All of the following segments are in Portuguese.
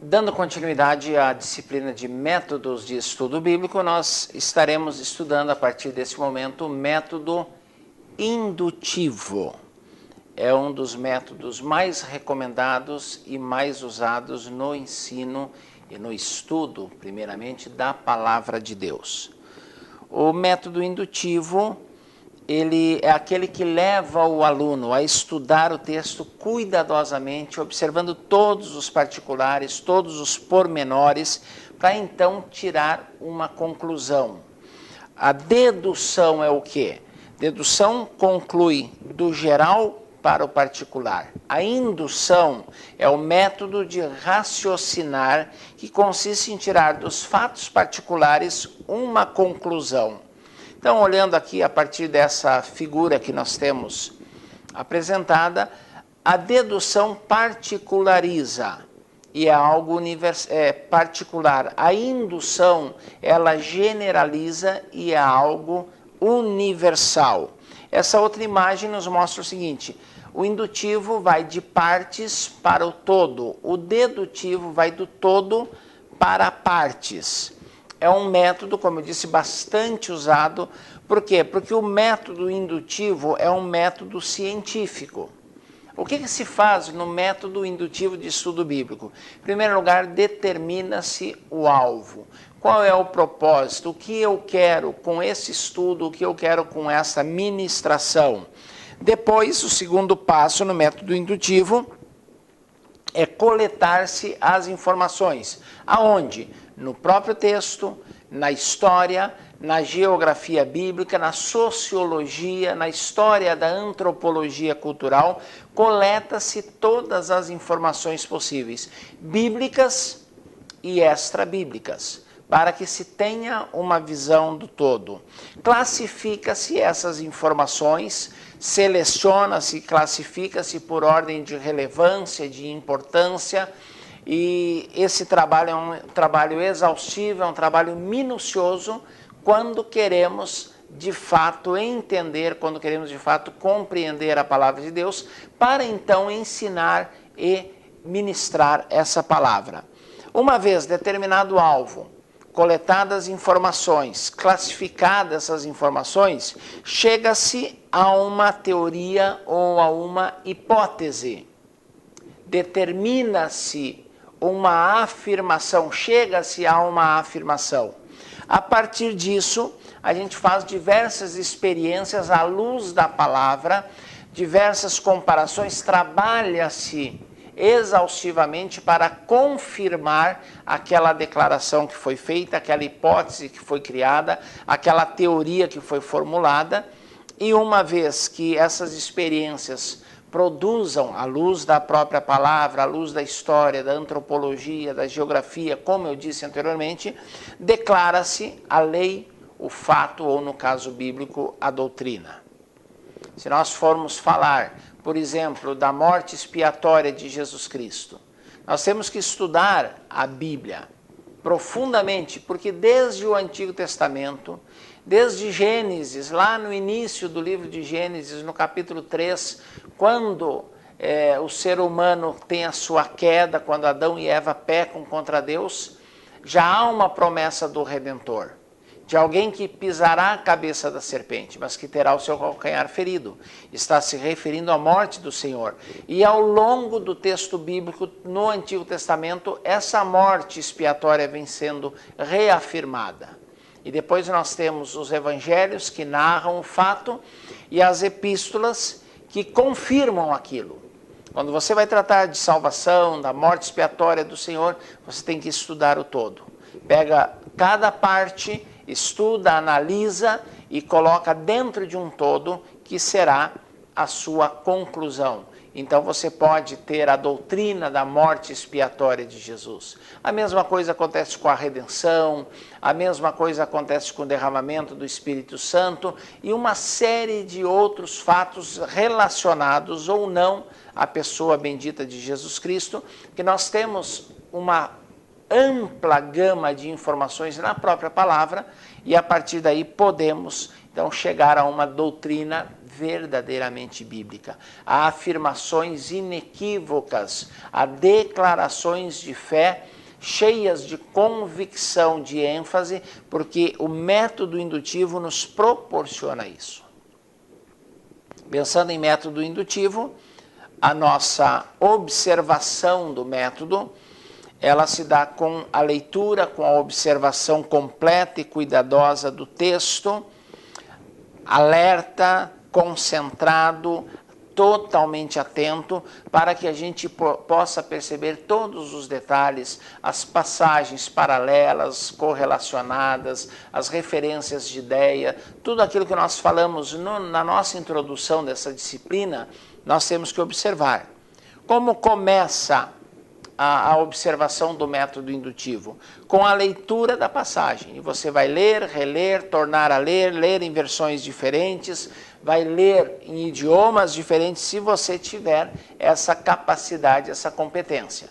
Dando continuidade à disciplina de métodos de estudo bíblico, nós estaremos estudando a partir desse momento o método indutivo. É um dos métodos mais recomendados e mais usados no ensino e no estudo, primeiramente, da palavra de Deus. O método indutivo, ele é aquele que leva o aluno a estudar o texto cuidadosamente, observando todos os particulares, todos os pormenores, para então tirar uma conclusão. A dedução é o quê? Dedução conclui do geral para o particular. A indução é o método de raciocinar que consiste em tirar dos fatos particulares uma conclusão. Então, olhando aqui a partir dessa figura que nós temos apresentada, a dedução particulariza e é algo particular. A indução, ela generaliza e é algo universal. Essa outra imagem nos mostra o seguinte: o indutivo vai de partes para o todo, o dedutivo vai do todo para partes. É um método, como eu disse, bastante usado. Por quê? Porque o método indutivo é um método científico. O que se faz no método indutivo de estudo bíblico? Em primeiro lugar, determina-se o alvo. Qual é o propósito? O que eu quero com esse estudo? O que eu quero com essa ministração? Depois, o segundo passo no método indutivo é coletar-se as informações. Aonde? No próprio texto, na história, na geografia bíblica, na sociologia, na história da antropologia cultural, coleta-se todas as informações possíveis, bíblicas e extra-bíblicas, para que se tenha uma visão do todo. Classifica-se essas informações, seleciona-se, classifica-se por ordem de relevância, de importância, e esse trabalho é um trabalho exaustivo, é um trabalho minucioso, quando queremos de fato entender, quando queremos de fato compreender a palavra de Deus, para então ensinar e ministrar essa palavra. Uma vez determinado o alvo, coletadas informações, classificadas essas informações, chega-se a uma teoria ou a uma hipótese. Determina-se uma afirmação, chega-se a uma afirmação. A partir disso, a gente faz diversas experiências à luz da palavra, diversas comparações, trabalha-se exaustivamente para confirmar aquela declaração que foi feita, aquela hipótese que foi criada, aquela teoria que foi formulada, e uma vez que essas experiências produzam, à luz da própria palavra, à luz da história, da antropologia, da geografia, como eu disse anteriormente, declara-se a lei, o fato, ou no caso bíblico, a doutrina. Se nós formos falar, por exemplo, da morte expiatória de Jesus Cristo, nós temos que estudar a Bíblia profundamente, porque desde o Antigo Testamento, desde Gênesis, lá no início do livro de Gênesis, no capítulo 3, quando o ser humano tem a sua queda, quando Adão e Eva pecam contra Deus, já há uma promessa do Redentor, de alguém que pisará a cabeça da serpente, mas que terá o seu calcanhar ferido. Está se referindo à morte do Senhor. E ao longo do texto bíblico, no Antigo Testamento, essa morte expiatória vem sendo reafirmada. E depois nós temos os evangelhos que narram o fato e as epístolas que confirmam aquilo. Quando você vai tratar de salvação, da morte expiatória do Senhor, você tem que estudar o todo. Pega cada parte, estuda, analisa e coloca dentro de um todo que será a sua conclusão. Então você pode ter a doutrina da morte expiatória de Jesus. A mesma coisa acontece com a redenção, a mesma coisa acontece com o derramamento do Espírito Santo e uma série de outros fatos relacionados ou não à pessoa bendita de Jesus Cristo, que nós temos uma ampla gama de informações na própria palavra e a partir daí podemos então chegar a uma doutrina verdadeiramente bíblica, a afirmações inequívocas, a declarações de fé cheias de convicção, de ênfase, porque o método indutivo nos proporciona isso. Pensando em método indutivo, a nossa observação do método, ela se dá com a leitura, com a observação completa e cuidadosa do texto, alerta, concentrado, totalmente atento, para que a gente possa perceber todos os detalhes, as passagens paralelas, correlacionadas, as referências de ideia, tudo aquilo que nós falamos na nossa introdução dessa disciplina, nós temos que observar. Como começa a observação do método indutivo? Com a leitura da passagem. E você vai ler, reler, tornar a ler, ler em versões diferentes, vai ler em idiomas diferentes, se você tiver essa capacidade, essa competência.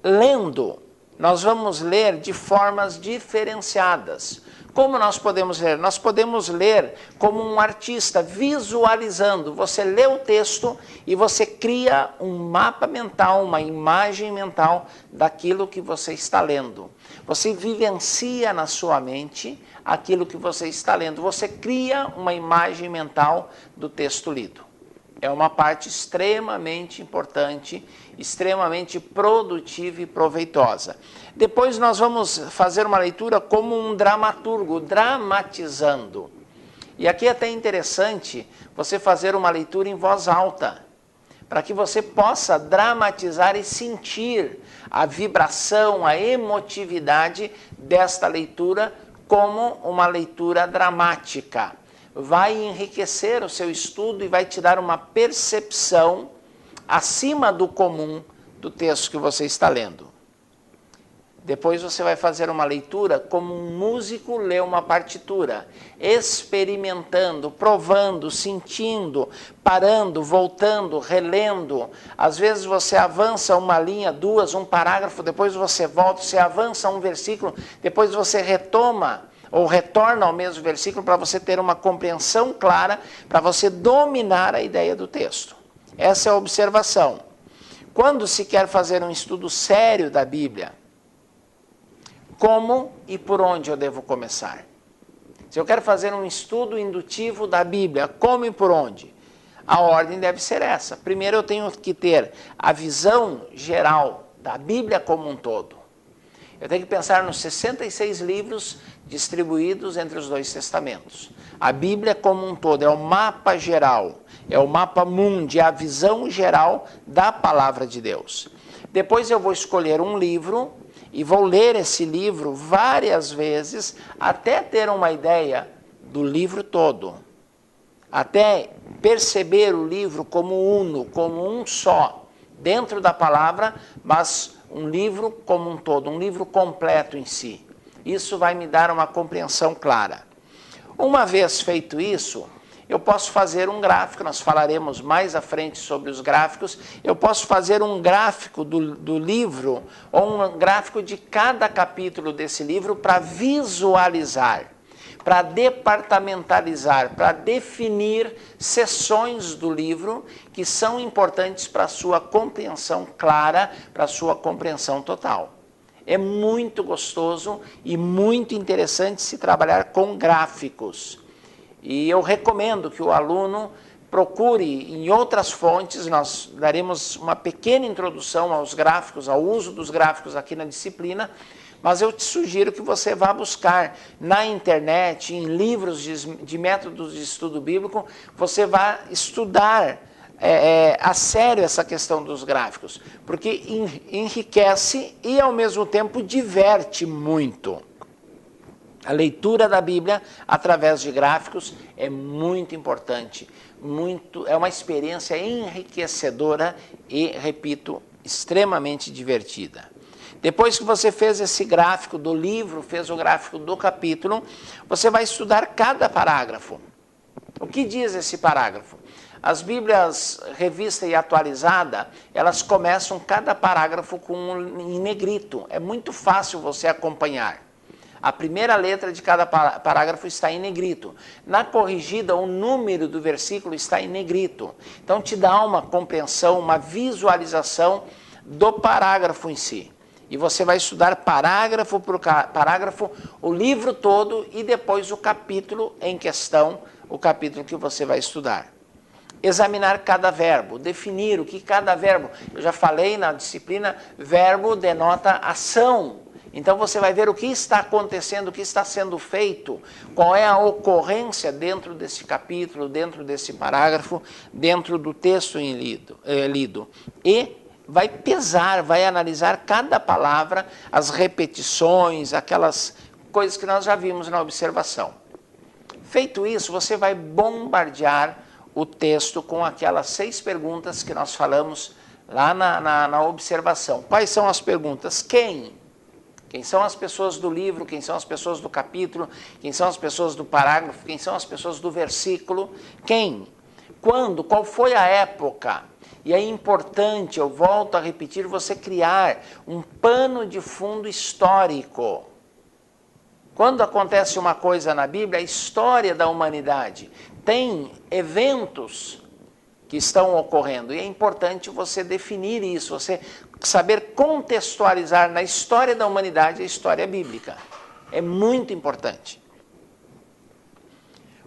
Lendo, nós vamos ler de formas diferenciadas. Como nós podemos ler? Nós podemos ler como um artista, visualizando. Você lê o texto e você cria um mapa mental, uma imagem mental daquilo que você está lendo. Você vivencia na sua mente aquilo que você está lendo. Você cria uma imagem mental do texto lido. É uma parte extremamente importante, extremamente produtiva e proveitosa. Depois nós vamos fazer uma leitura como um dramaturgo, dramatizando. E aqui é até interessante você fazer uma leitura em voz alta, para que você possa dramatizar e sentir a vibração, a emotividade desta leitura como uma leitura dramática. Vai enriquecer o seu estudo e vai te dar uma percepção acima do comum do texto que você está lendo. Depois você vai fazer uma leitura como um músico lê uma partitura, experimentando, provando, sentindo, parando, voltando, relendo. Às vezes você avança uma linha, duas, um parágrafo, depois você volta, você avança um versículo, depois você retoma ou retorna ao mesmo versículo para você ter uma compreensão clara, para você dominar a ideia do texto. Essa é a observação. Quando se quer fazer um estudo sério da Bíblia, como e por onde eu devo começar? Se eu quero fazer um estudo indutivo da Bíblia, como e por onde? A ordem deve ser essa. Primeiro eu tenho que ter a visão geral da Bíblia como um todo. Eu tenho que pensar nos 66 livros distribuídos entre os dois testamentos. A Bíblia como um todo é o mapa geral, é o mapa mundi, é a visão geral da palavra de Deus. Depois eu vou escolher um livro e vou ler esse livro várias vezes até ter uma ideia do livro todo. Até perceber o livro como uno, como um só, dentro da palavra, mas um livro como um todo, um livro completo em si. Isso vai me dar uma compreensão clara. Uma vez feito isso, eu posso fazer um gráfico, nós falaremos mais à frente sobre os gráficos, eu posso fazer um gráfico do livro, ou um gráfico de cada capítulo desse livro para visualizar, para departamentalizar, para definir seções do livro que são importantes para a sua compreensão clara, para a sua compreensão total. É muito gostoso e muito interessante se trabalhar com gráficos. E eu recomendo que o aluno procure em outras fontes, nós daremos uma pequena introdução aos gráficos, ao uso dos gráficos aqui na disciplina, mas eu te sugiro que você vá buscar na internet, em livros de métodos de estudo bíblico, você vá estudar a sério essa questão dos gráficos, porque enriquece e ao mesmo tempo diverte muito. A leitura da Bíblia através de gráficos é muito importante, é uma experiência enriquecedora e, repito, extremamente divertida. Depois que você fez esse gráfico do livro, fez o gráfico do capítulo, você vai estudar cada parágrafo. O que diz esse parágrafo? As Bíblias revista e atualizada, elas começam cada parágrafo em negrito. É muito fácil você acompanhar. A primeira letra de cada parágrafo está em negrito. Na corrigida, o número do versículo está em negrito. Então, te dá uma compreensão, uma visualização do parágrafo em si. E você vai estudar parágrafo por parágrafo, o livro todo e depois o capítulo em questão, o capítulo que você vai estudar. Examinar cada verbo, definir o que cada verbo... Eu já falei na disciplina, verbo denota ação. Então você vai ver o que está acontecendo, o que está sendo feito, qual é a ocorrência dentro desse capítulo, dentro desse parágrafo, dentro do texto lido. E vai pesar, vai analisar cada palavra, as repetições, aquelas coisas que nós já vimos na observação. Feito isso, você vai bombardear o texto com aquelas 6 perguntas que nós falamos lá na observação. Quais são as perguntas? Quem? Quem são as pessoas do livro? Quem são as pessoas do capítulo? Quem são as pessoas do parágrafo? Quem são as pessoas do versículo? Quem? Quando? Qual foi a época? E é importante, eu volto a repetir, você criar um pano de fundo histórico. Quando acontece uma coisa na Bíblia, a história da humanidade tem eventos que estão ocorrendo. E é importante você definir isso, você saber contextualizar na história da humanidade a história bíblica. É muito importante.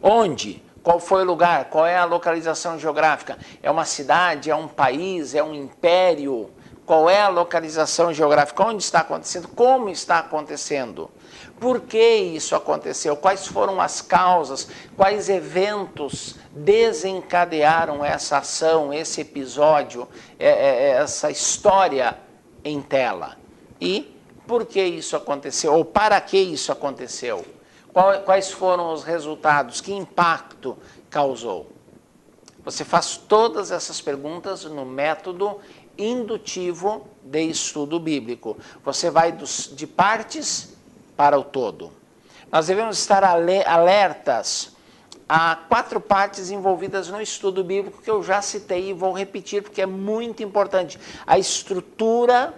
Onde? Qual foi o lugar? Qual é a localização geográfica? É uma cidade? É um país? É um império? Qual é a localização geográfica? Onde está acontecendo? Como está acontecendo? Por que isso aconteceu? Quais foram as causas? Quais eventos desencadearam essa ação, esse episódio, essa história em tela? E por que isso aconteceu? Ou para que isso aconteceu? Quais foram os resultados? Que impacto causou? Você faz todas essas perguntas no método indutivo de estudo bíblico. Você vai de partes para o todo. Nós devemos estar alertas a 4 partes envolvidas no estudo bíblico que eu já citei e vou repetir porque é muito importante. A estrutura,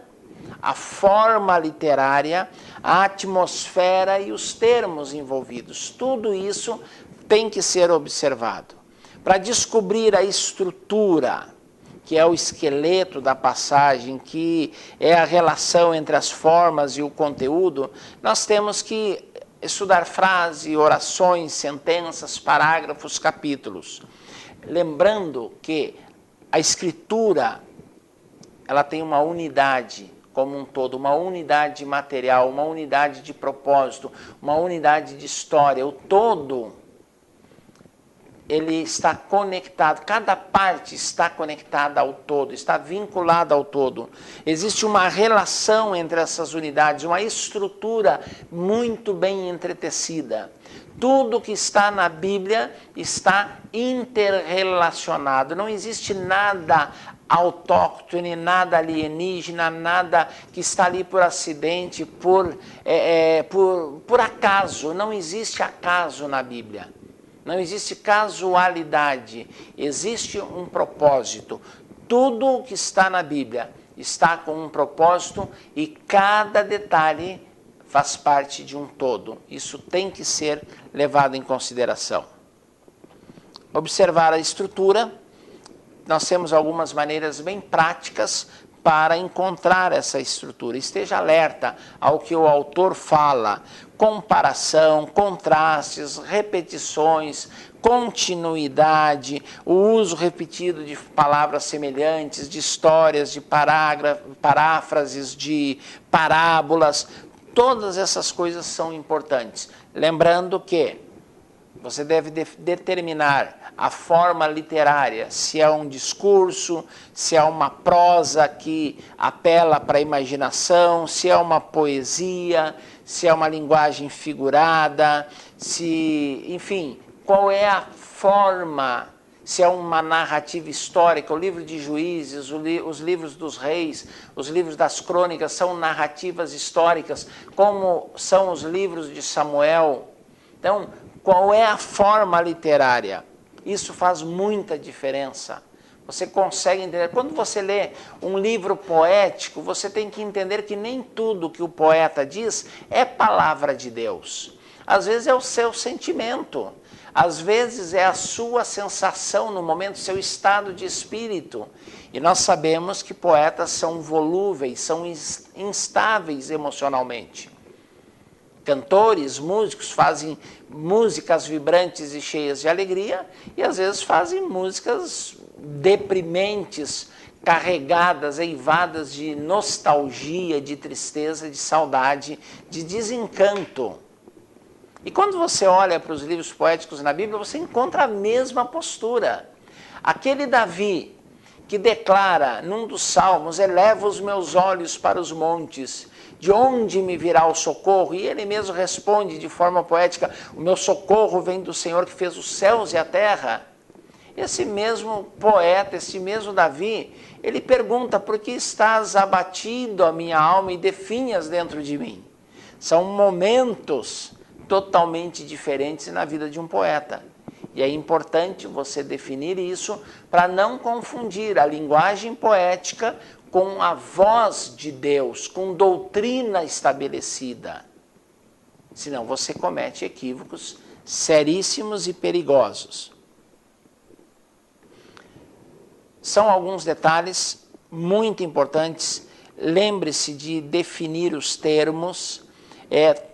a forma literária, a atmosfera e os termos envolvidos. Tudo isso tem que ser observado. Para descobrir a estrutura, que é o esqueleto da passagem, que é a relação entre as formas e o conteúdo, nós temos que estudar frase, orações, sentenças, parágrafos, capítulos. Lembrando que a escritura, ela tem uma unidade como um todo, uma unidade material, uma unidade de propósito, uma unidade de história. O todo, ele está conectado, cada parte está conectada ao todo, está vinculada ao todo. Existe uma relação entre essas unidades, uma estrutura muito bem entretecida. Tudo que está na Bíblia está interrelacionado, não existe nada autóctone, nada alienígena, nada que está ali por acidente, por acaso. Não existe acaso na Bíblia. Não existe casualidade, existe um propósito. Tudo o que está na Bíblia está com um propósito e cada detalhe faz parte de um todo. Isso tem que ser levado em consideração. Observar a estrutura, nós temos algumas maneiras bem práticas para encontrar essa estrutura. Esteja alerta ao que o autor fala. Comparação, contrastes, repetições, continuidade, o uso repetido de palavras semelhantes, de histórias, de paráfrases, de parábolas. Todas essas coisas são importantes. Lembrando que você deve determinar a forma literária, se é um discurso, se é uma prosa que apela para a imaginação, se é uma poesia, se é uma linguagem figurada, enfim, qual é a forma, se é uma narrativa histórica. O livro de Juízes, os livros dos reis, os livros das crônicas são narrativas históricas, como são os livros de Samuel. Então, qual é a forma literária? Isso faz muita diferença, Você consegue entender. Quando você lê um livro poético, você tem que entender que nem tudo que o poeta diz é palavra de Deus. Às vezes é o seu sentimento, às vezes é a sua sensação no momento, seu estado de espírito. E nós sabemos que poetas são volúveis, são instáveis emocionalmente. Cantores, músicos fazem músicas vibrantes e cheias de alegria e às vezes fazem músicas deprimentes, carregadas, eivadas de nostalgia, de tristeza, de saudade, de desencanto. E quando você olha para os livros poéticos na Bíblia, você encontra a mesma postura. Aquele Davi que declara num dos salmos: eleva os meus olhos para os montes, de onde me virá o socorro? E ele mesmo responde de forma poética: o meu socorro vem do Senhor que fez os céus e a terra. Esse mesmo poeta, esse mesmo Davi, ele pergunta: por que estás abatido a minha alma e definhas dentro de mim? São momentos totalmente diferentes na vida de um poeta. E é importante você definir isso para não confundir a linguagem poética com a voz de Deus, com doutrina estabelecida. Senão você comete equívocos seríssimos e perigosos. São alguns detalhes muito importantes. Lembre-se de definir os termos.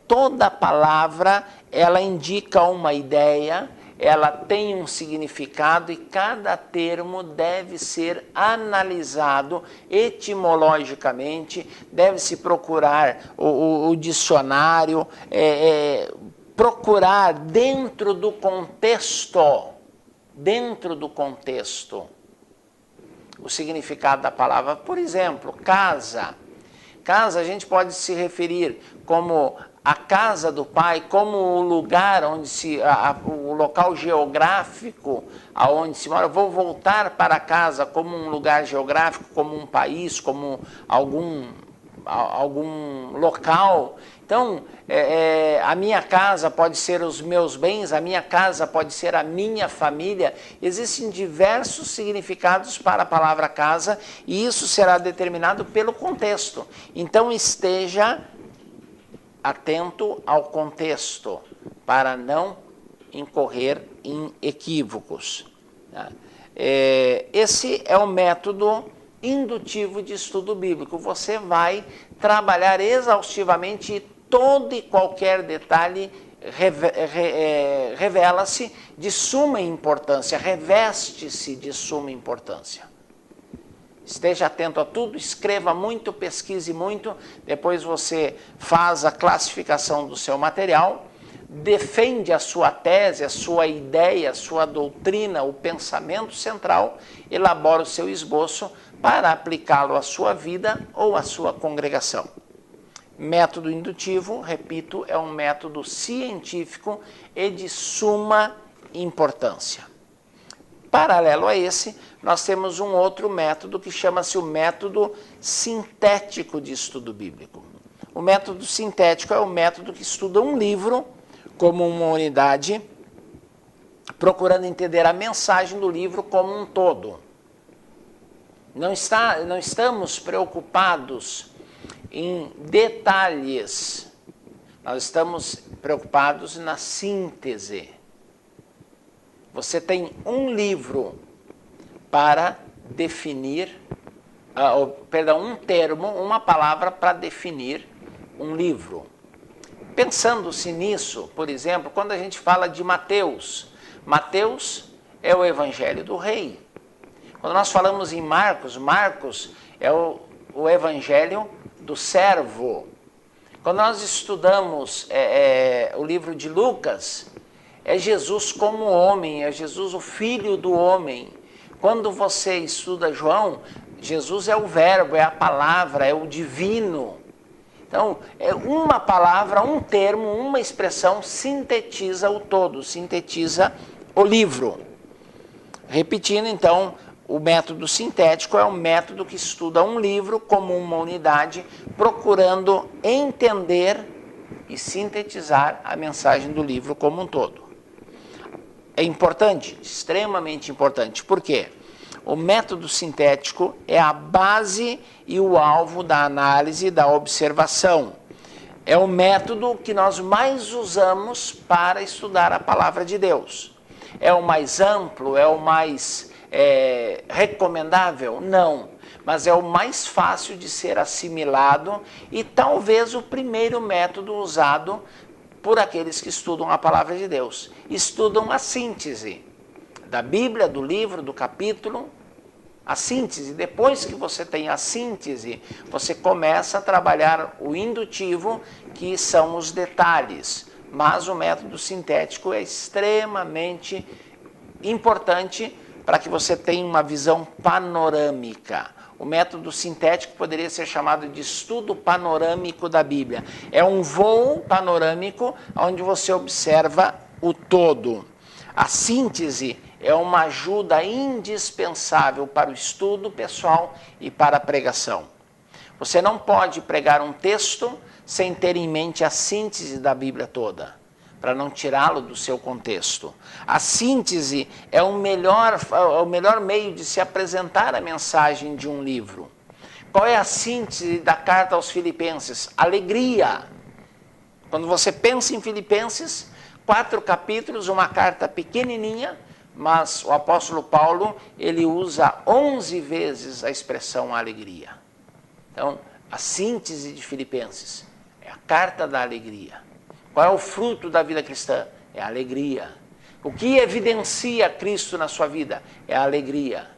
Toda palavra, ela indica uma ideia, ela tem um significado e cada termo deve ser analisado etimologicamente, deve-se procurar o dicionário, procurar dentro do contexto, o significado da palavra. Por exemplo, casa. Casa a gente pode se referir como a casa do pai, como o lugar onde o local geográfico aonde se mora. Eu vou voltar para casa como um lugar geográfico, como um país, como algum local. Então, a minha casa pode ser os meus bens, a minha casa pode ser a minha família. Existem diversos significados para a palavra casa e isso será determinado pelo contexto. Então, esteja atento ao contexto para não incorrer em equívocos. Esse é o método indutivo de estudo bíblico. Você vai trabalhar exaustivamente e todo e qualquer detalhe revela-se de suma importância, reveste-se de suma importância. Esteja atento a tudo, escreva muito, pesquise muito, depois você faz a classificação do seu material, defende a sua tese, a sua ideia, a sua doutrina, o pensamento central, elabora o seu esboço para aplicá-lo à sua vida ou à sua congregação. Método indutivo, repito, é um método científico e de suma importância. Paralelo a esse, nós temos um outro método que chama-se o método sintético de estudo bíblico. O método sintético é o método que estuda um livro como uma unidade, procurando entender a mensagem do livro como um todo. Não estamos preocupados em detalhes, nós estamos preocupados na síntese. Você tem um livro para definir, um termo, uma palavra para definir um livro. Pensando-se nisso, por exemplo, quando a gente fala de Mateus, Mateus é o Evangelho do Rei. Quando nós falamos em Marcos, Marcos é o Evangelho do servo. Quando nós estudamos o livro de Lucas, é Jesus como homem, é Jesus o Filho do homem. Quando você estuda João, Jesus é o verbo, é a palavra, é o divino. Então, uma palavra, um termo, uma expressão sintetiza o todo, sintetiza o livro. Repetindo, então, o método sintético é um método que estuda um livro como uma unidade, procurando entender e sintetizar a mensagem do livro como um todo. É importante, extremamente importante. Por quê? o método sintético é a base e o alvo da análise, da observação. É o método que nós mais usamos para estudar a palavra de Deus. É o mais amplo? É o mais recomendável? Não. Mas é o mais fácil de ser assimilado e talvez o primeiro método usado por aqueles que estudam a palavra de Deus. Estudam a síntese da Bíblia, do livro, do capítulo, a síntese. Depois que você tem a síntese, você começa a trabalhar o indutivo, que são os detalhes. Mas o método sintético é extremamente importante para que você tenha uma visão panorâmica. O método sintético poderia ser chamado de estudo panorâmico da Bíblia. É um voo panorâmico onde você observa o todo. A síntese é uma ajuda indispensável para o estudo pessoal e para a pregação. Você não pode pregar um texto sem ter em mente a síntese da Bíblia toda, para não tirá-lo do seu contexto. A síntese é o melhor meio de se apresentar a mensagem de um livro. Qual é a síntese da carta aos Filipenses? Alegria. Quando você pensa em Filipenses, 4 capítulos, uma carta pequenininha, mas o apóstolo Paulo, ele usa 11 vezes a expressão alegria. Então, a síntese de Filipenses é a carta da alegria. Qual é o fruto da vida cristã? É a alegria. O que evidencia Cristo na sua vida? É a alegria.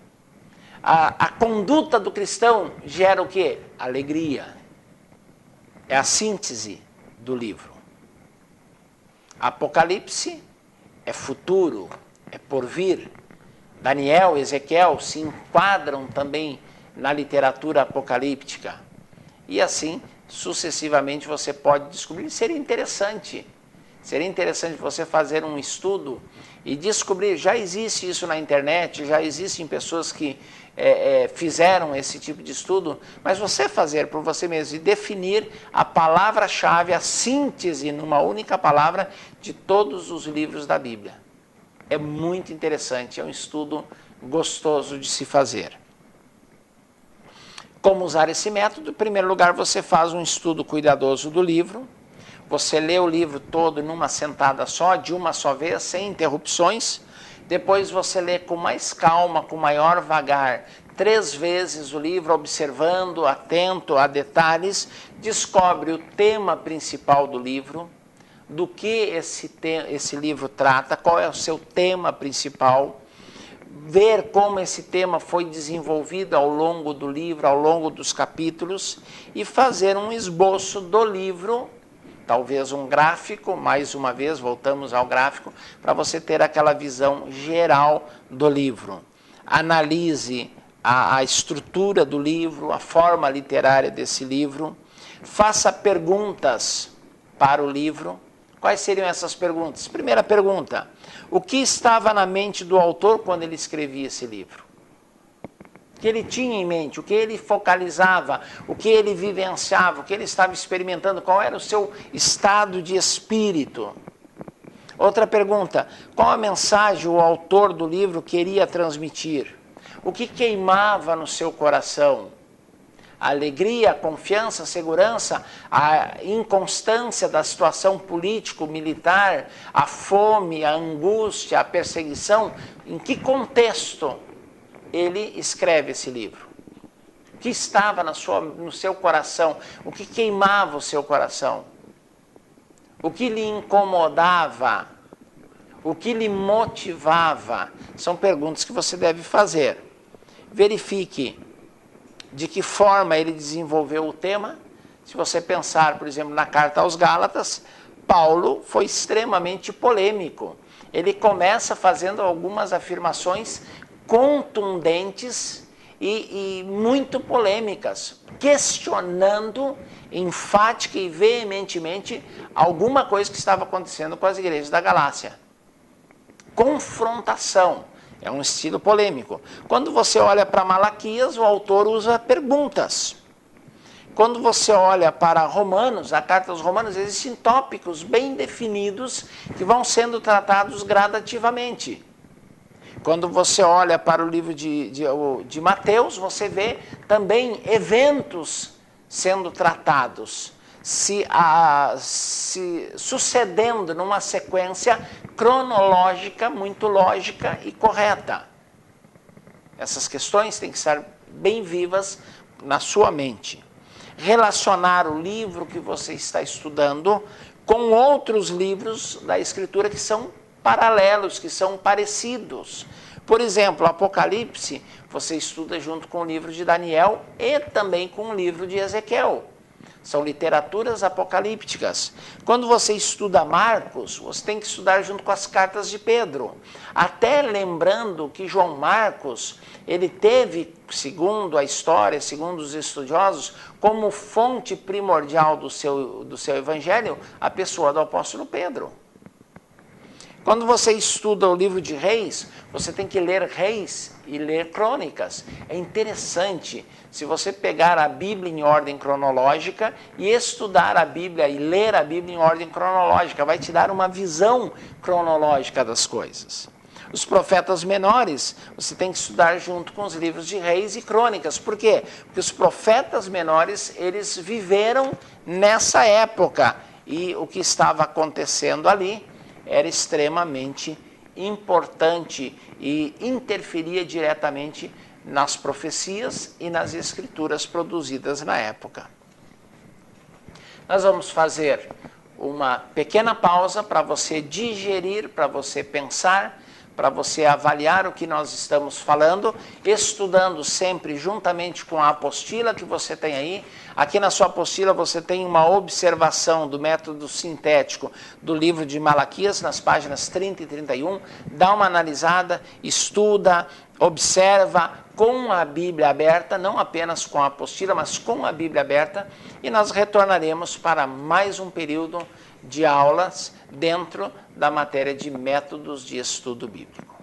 A conduta do cristão gera o quê? Alegria. É a síntese do livro. Apocalipse é futuro, é porvir. Daniel, Ezequiel se enquadram também na literatura apocalíptica. E assim, sucessivamente, você pode descobrir. Seria interessante você fazer um estudo e descobrir. Já existe isso na internet, já existem pessoas que fizeram esse tipo de estudo, mas você fazer por você mesmo e definir a palavra-chave, a síntese numa única palavra de todos os livros da Bíblia. É muito interessante, é um estudo gostoso de se fazer. Como usar esse método? Em primeiro lugar, você faz um estudo cuidadoso do livro, você lê o livro todo numa sentada só, de uma só vez, sem interrupções. Depois você lê com mais calma, com maior vagar, 3 vezes o livro, observando, atento a detalhes, descobre o tema principal do livro, do que esse livro trata, qual é o seu tema principal, ver como esse tema foi desenvolvido ao longo do livro, ao longo dos capítulos, e fazer um esboço do livro, talvez um gráfico, mais uma vez, voltamos ao gráfico, para você ter aquela visão geral do livro. Analise a estrutura do livro, a forma literária desse livro, faça perguntas para o livro. Quais seriam essas perguntas? Primeira pergunta: o que estava na mente do autor quando ele escrevia esse livro? O que ele tinha em mente, o que ele focalizava, o que ele vivenciava, o que ele estava experimentando, qual era o seu estado de espírito? Outra pergunta: qual a mensagem o autor do livro queria transmitir? O que queimava no seu coração? A alegria, a confiança, a segurança, a inconstância da situação político-militar, a fome, a angústia, a perseguição. Em que contexto ele escreve esse livro? O que estava no seu coração? O que queimava o seu coração? O que lhe incomodava? O que lhe motivava? São perguntas que você deve fazer. Verifique de que forma ele desenvolveu o tema. Se você pensar, por exemplo, na carta aos Gálatas, Paulo foi extremamente polêmico. Ele começa fazendo algumas afirmações contundentes e muito polêmicas, questionando enfática e veementemente alguma coisa que estava acontecendo com as igrejas da Galácia. Confrontação. É um estilo polêmico. Quando você olha para Malaquias, o autor usa perguntas. Quando você olha para Romanos, a carta aos Romanos, existem tópicos bem definidos que vão sendo tratados gradativamente. Quando você olha para o livro de Mateus, você vê também eventos sendo tratados, se sucedendo numa sequência cronológica muito lógica e correta. Essas questões têm que estar bem vivas na sua mente. Relacionar o livro que você está estudando com outros livros da Escritura que são paralelos, que são parecidos. Por exemplo, Apocalipse, você estuda junto com o livro de Daniel e também com o livro de Ezequiel. São literaturas apocalípticas. Quando você estuda Marcos, você tem que estudar junto com as cartas de Pedro. Até lembrando que João Marcos, ele teve, segundo a história, segundo os estudiosos, como fonte primordial do seu evangelho, a pessoa do apóstolo Pedro. Quando você estuda o livro de Reis, você tem que ler Reis e ler Crônicas. É interessante, se você pegar a Bíblia em ordem cronológica e estudar a Bíblia e ler a Bíblia em ordem cronológica, vai te dar uma visão cronológica das coisas. Os profetas menores, você tem que estudar junto com os livros de Reis e Crônicas. Por quê? Porque os profetas menores, eles viveram nessa época e o que estava acontecendo ali era extremamente importante e interferia diretamente nas profecias e nas escrituras produzidas na época. Nós vamos fazer uma pequena pausa para você digerir, para você pensar, para você avaliar o que nós estamos falando, estudando sempre juntamente com a apostila que você tem aí. Aqui na sua apostila você tem uma observação do método sintético do livro de Malaquias, nas páginas 30 e 31. Dá uma analisada, estuda, observa com a Bíblia aberta, não apenas com a apostila, mas com a Bíblia aberta, e nós retornaremos para mais um período de aulas dentro da matéria de métodos de estudo bíblico.